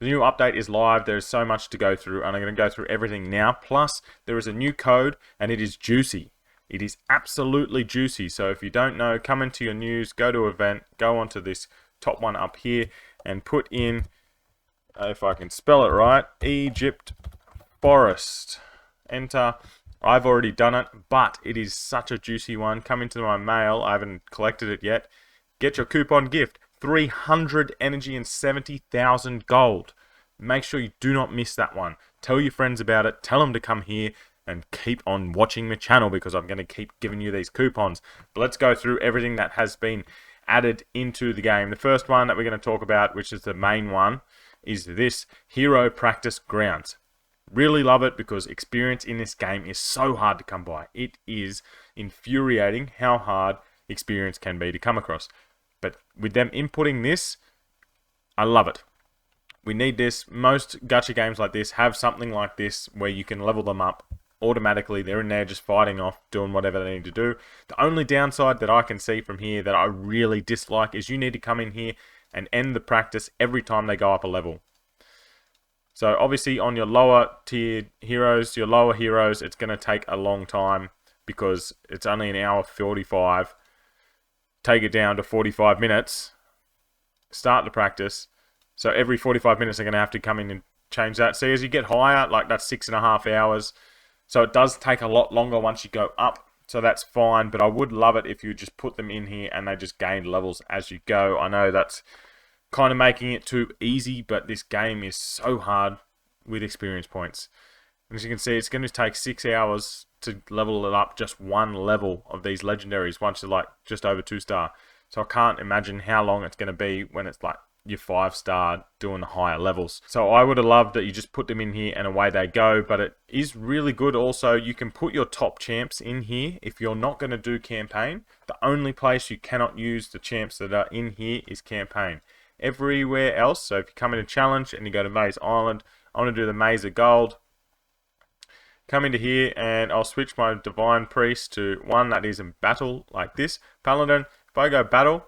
The new update is live. There's so much to go through, and I'm going to go through everything now. Plus, there is a new code, and it is juicy. It is absolutely juicy. So if you don't know, come into your news, go to event, go onto this top one up here, and put in, if I can spell it right, EGYPTFOREST. Enter. I've already done it, but it is such a juicy one. Come into my mail. I haven't collected it yet. Get your coupon gift. 300 energy and 70,000 gold. Make sure you do not miss that one. Tell your friends about it. Tell them to come here and keep on watching my channel because I'm going to keep giving you these coupons. But let's go through everything that has been added into the game. The first one that we're going to talk about, which is the main one, is this Hero Practice Grounds. Really love it because experience in this game is so hard to come by. It is infuriating how hard experience can be to come across. But with them inputting this, I love it. We need this. Most gacha games like this have something like this where you can level them up automatically. They're in there just fighting off, doing whatever they need to do. The only downside that I can see from here that I really dislike is you need to come in here and end the practice every time they go up a level. So obviously on your lower tiered heroes, it's going to take a long time because it's only an hour 45. Take it down to 45 minutes, start the practice. So every 45 minutes they're going to have to come in and change that. See, as you get higher, like that's 6.5 hours. So it does take a lot longer once you go up. So that's fine, but I would love it if you just put them in here and they just gain levels as you go. I know that's kind of making it too easy, but this game is so hard with experience points. And as you can see, it's going to take 6 hours to level it up just one level of these legendaries once you're like just over 2-star. So I can't imagine how long it's going to be when it's like your 5-star doing the higher levels. So I would have loved that you just put them in here and away they go, but it is really good. Also, you can put your top champs in here if you're not going to do campaign. The only place you cannot use the champs that are in here is campaign. Everywhere else, so if you come in a challenge and you go to Maze Island, I want to do the Maze of Gold. Come into here and I'll switch my Divine Priest to one that is in battle like this. Paladin, if I go battle,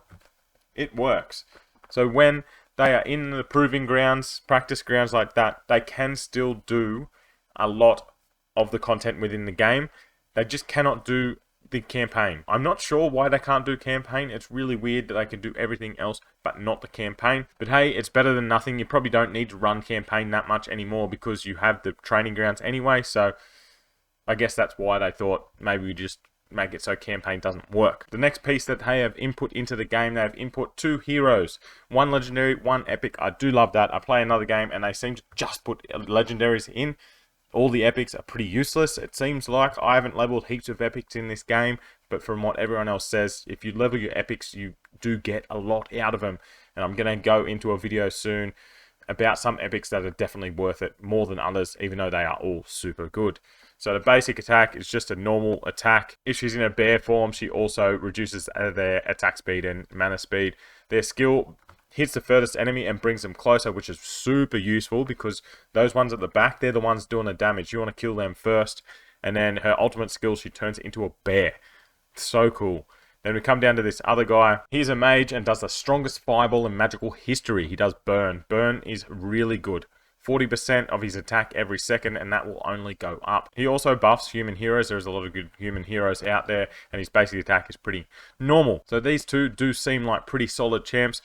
it works. So when they are in the proving grounds, practice grounds like that, they can still do a lot of the content within the game. They just cannot do the campaign. I'm not sure why they can't do campaign. It's really weird that they can do everything else but not the campaign. But hey, it's better than nothing. You probably don't need to run campaign that much anymore because you have the training grounds anyway. So I guess that's why they thought maybe we just make it so campaign doesn't work. The next piece that they have input into the game, they have input 2 heroes. 1 legendary, 1 epic. I do love that. I play another game and they seem to just put legendaries in. All the epics are pretty useless. It seems like I haven't leveled heaps of epics in this game, but from what everyone else says, if you level your epics, you do get a lot out of them. And I'm going to go into a video soon about some epics that are definitely worth it more than others, even though they are all super good. So the basic attack is just a normal attack. If she's in a bear form, she also reduces their attack speed and mana speed. Their skill hits the furthest enemy and brings them closer, which is super useful because those ones at the back, they're the ones doing the damage. You want to kill them first. And then her ultimate skill, she turns it into a bear. So cool. Then we come down to this other guy. He's a mage and does the strongest fireball in magical history. He does burn. Burn is really good. 40% of his attack every second, and that will only go up. He also buffs human heroes. There's a lot of good human heroes out there, and his basic attack is pretty normal. So these two do seem like pretty solid champs.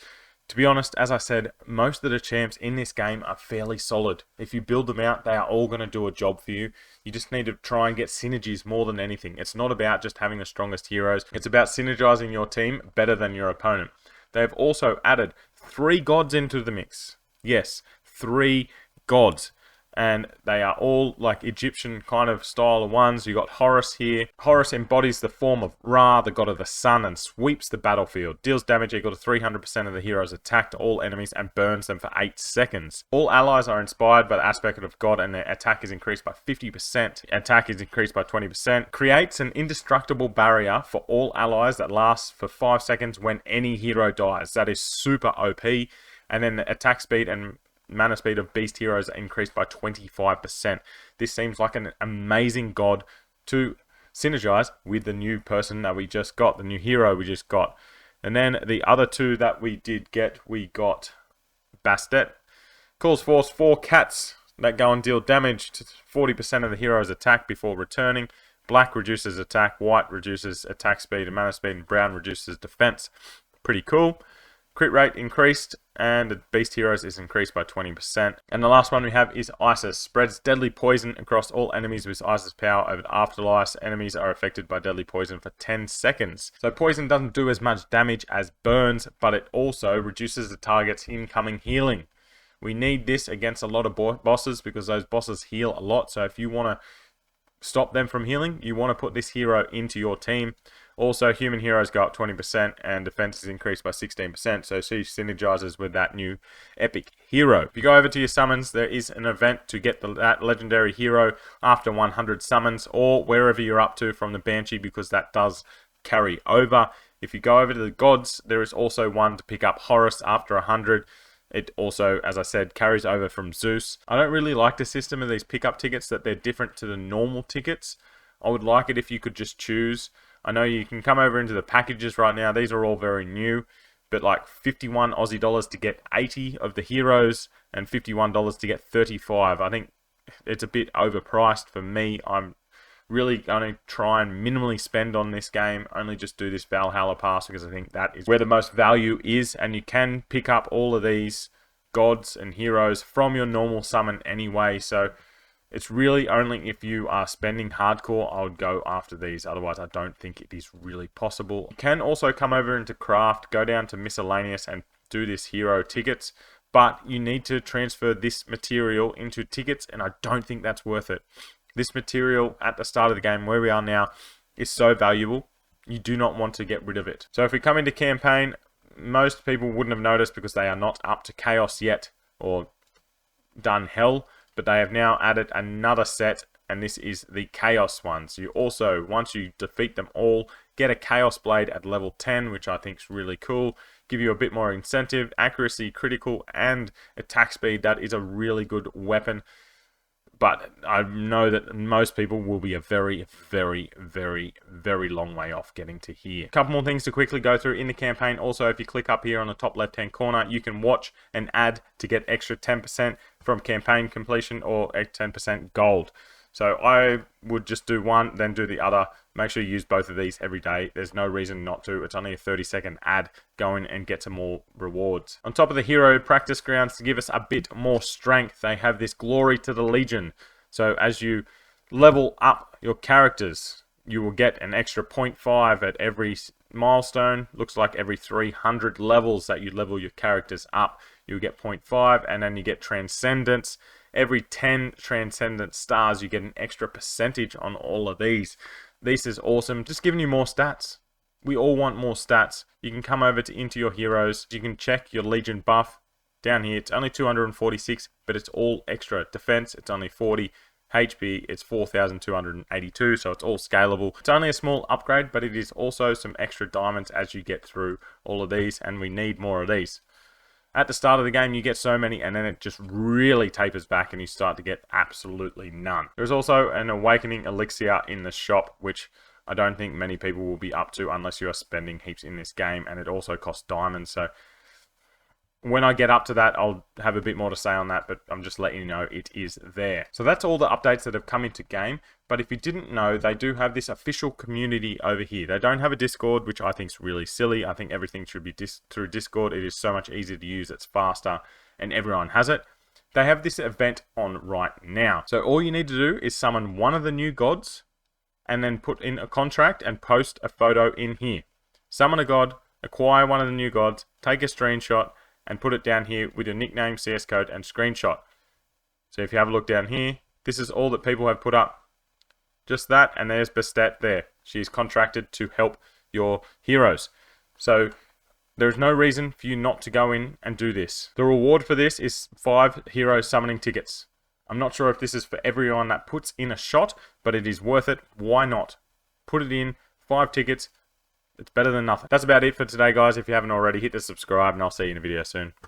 To be honest, as I said, most of the champs in this game are fairly solid. If you build them out, they are all going to do a job for you. You just need to try and get synergies more than anything. It's not about just having the strongest heroes. It's about synergizing your team better than your opponent. They have also added 3 gods into the mix. Yes, 3 gods. And they are all like Egyptian kind of style of ones. You got Horus here. Horus embodies the form of Ra, the god of the sun, and sweeps the battlefield. Deals damage equal to 300% of the hero's attack to all enemies and burns them for 8 seconds. All allies are inspired by the aspect of God and their attack is increased by 50%. Attack is increased by 20%. Creates an indestructible barrier for all allies that lasts for 5 seconds when any hero dies. That is super OP. And then the attack speed and mana speed of beast heroes are increased by 25%. This seems like an amazing god to synergize with the new person that we just got, the new hero we just got. And then the other two that we did get, we got Bastet. Calls forth 4 cats that go and deal damage to 40% of the hero's attack before returning. Black reduces attack, white reduces attack speed and mana speed, and brown reduces defense. Pretty cool. Crit rate increased, and the beast heroes is increased by 20%. And the last one we have is Isis. Spreads deadly poison across all enemies with Isis power over the afterlife. Enemies are affected by deadly poison for 10 seconds. So poison doesn't do as much damage as burns, but it also reduces the target's incoming healing. We need this against a lot of bosses because those bosses heal a lot. So if you want to stop them from healing, you want to put this hero into your team. Also, human heroes go up 20% and defense is increased by 16%. So she synergizes with that new epic hero. If you go over to your summons, there is an event to get that legendary hero after 100 summons or wherever you're up to from the Banshee, because that does carry over. If you go over to the gods, there is also one to pick up Horus after 100. It also, as I said, carries over from Zeus. I don't really like the system of these pickup tickets, that they're different to the normal tickets. I would like it if you could just choose. I know you can come over into the packages right now. These are all very new. But like 51 Aussie dollars to get 80 of the heroes and $51 to get 35. I think it's a bit overpriced for me. I'm really going to try and minimally spend on this game. Only just do this Valhalla pass because I think that is where the most value is. And you can pick up all of these gods and heroes from your normal summon anyway. So it's really only if you are spending hardcore, I would go after these. Otherwise, I don't think it is really possible. You can also come over into craft, go down to miscellaneous and do this hero tickets. But you need to transfer this material into tickets, and I don't think that's worth it. This material at the start of the game, where we are now, is so valuable. You do not want to get rid of it. So if we come into campaign, most people wouldn't have noticed because they are not up to chaos yet or done hell. But they have now added another set, and this is the Chaos ones. You also, once you defeat them all, get a Chaos Blade at level 10, which I think is really cool. Give you a bit more incentive, accuracy, critical, and attack speed. That is a really good weapon. But I know that most people will be a very, very, very, very long way off getting to here. A couple more things to quickly go through in the campaign. Also, if you click up here on the top left-hand corner, you can watch an ad to get extra 10% from campaign completion or 10% gold. So I would just do one, then do the other. Make sure you use both of these every day. There's no reason not to. It's only a 30-second ad. Go in and get some more rewards. On top of the hero practice grounds, to give us a bit more strength, they have this Glory to the Legion. So as you level up your characters, you will get an extra 0.5 at every milestone. Looks like every 300 levels that you level your characters up, you get 0.5, and then you get Transcendence. Every 10 Transcendent stars, you get an extra percentage on all of these. This is awesome. Just giving you more stats. We all want more stats. You can come over to into your heroes. You can check your Legion buff. Down here, it's only 246, but it's all extra. Defense, it's only 40. HP, it's 4,282, so it's all scalable. It's only a small upgrade, but it is also some extra diamonds as you get through all of these, and we need more of these. At the start of the game, you get so many, and then it just really tapers back, and you start to get absolutely none. There's also an Awakening Elixir in the shop, which I don't think many people will be up to unless you are spending heaps in this game, and it also costs diamonds, so when I get up to that, I'll have a bit more to say on that, but I'm just letting you know it is there. So that's all the updates that have come into game, but if you didn't know, they do have this official community over here. They don't have a Discord, which I think is really silly. I think everything should be through Discord. It is so much easier to use, it's faster, and everyone has it. They have this event on right now. So all you need to do is summon one of the new gods, and then put in a contract and post a photo in here. Summon a god, acquire one of the new gods, take a screenshot, and put it down here with your nickname, CS code, and screenshot. So if you have a look down here, this is all that people have put up. Just that, and there's Bastet there. She's contracted to help your heroes. So there's no reason for you not to go in and do this. The reward for this is 5 hero summoning tickets. I'm not sure if this is for everyone that puts in a shot, but it is worth it. Why not? Put it in, 5 tickets. It's better than nothing. That's about it for today, guys. If you haven't already, hit the subscribe, and I'll see you in a video soon.